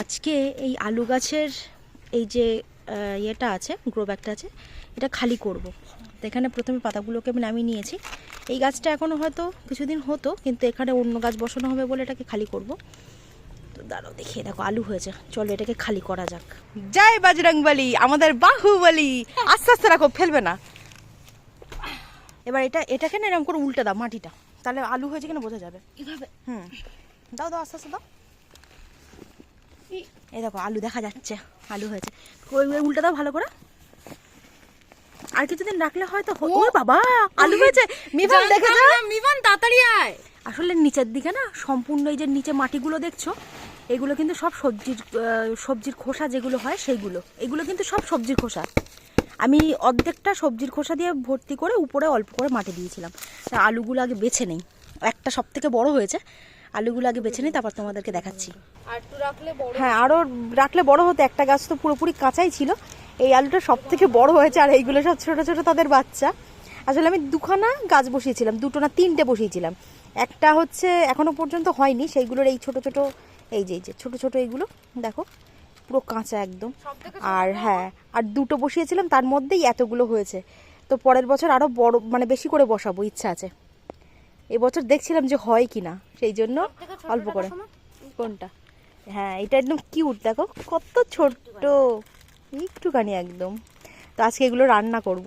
আজকে এই আলু গাছের এই যে ইয়েটা আছে, গ্রো ব্যাগটা আছে, এটা খালি করব। তো এখানে প্রথমে পাতাগুলোকে আমি নামিয়ে নিয়েছি। এই গাছটা এখনও হয়তো কিছুদিন হতো, কিন্তু এখানে অন্য গাছ বসানো হবে বলে এটাকে খালি করব। তো দাঁড়াও দেখিয়ে দেখো আলু হয়েছে, চলো এটাকে খালি করা যাক। জয় বজরংবলী, আমাদের বাহুবলী। আস্তে আস্তে রাখো, ফেলবে না। এবার এটাকে না এরকম করে উল্টে দাও মাটিটা, তাহলে আলু হয়েছে কিনা বোঝা যাবে। এভাবে দাও দাও আস্তে আস্তে দাও। এই দেখো আলু দেখা যাচ্ছে, আলু হয়েছে। ওই উল্টে দাও ভালো করে। আর কিছুদিন রাখলে হয়তো ও বাবা আলু হয়েছে। মিভান দেখে যাও, মিভান তাড়াতাড়ি আয়। আসলে নিচের দিকে না সম্পূর্ণ এই যে নিচে মাটিগুলো দেখছো, এগুলো কিন্তু সব সবজির খোসা যেগুলো হয় সেইগুলো, এগুলো কিন্তু সব সবজির খোসা। আমি অর্ধেকটা সবজির খোসা দিয়ে ভর্তি করে উপরে অল্প করে মাটি দিয়েছিলাম। তা আলুগুলো আগে বেছে নেই, একটা সব থেকে বড় হয়েছে, আলুগুলো আগে বেছে নেই, তারপর তোমাদেরকে দেখাচ্ছি। আর একটু রাখলে বড়। হ্যাঁ আরও রাখলে বড় হতো, একটা গাছ তো পুরোপুরি কাঁচাই ছিল। এই আলুটা সব থেকে বড় হয়েছে, আর এইগুলো সব ছোটো ছোটো তাদের বাচ্চা। আসলে আমি দুখানা গাছ বসিয়েছিলাম, দুটো না তিনটে বসিয়েছিলাম। একটা হচ্ছে এখনো পর্যন্ত হয়নি, সেইগুলোর এই ছোট ছোট এই যে ছোট ছোট এইগুলো দেখো পুরো কাঁচা একদম। আর হ্যাঁ, আর দুটো বসিয়েছিলাম, তার মধ্যেই এতগুলো হয়েছে। তো পরের বছর আরও বড় মানে বেশি করে বসাবো ইচ্ছা আছে। এবছর দেখছিলাম যে হয় কি না, সেই জন্য অল্প করে। কোনটা? হ্যাঁ এটা একদম কিউট, দেখো কত ছোট্ট, একটুখানি একদম। তো আজকে এগুলো রান্না করব।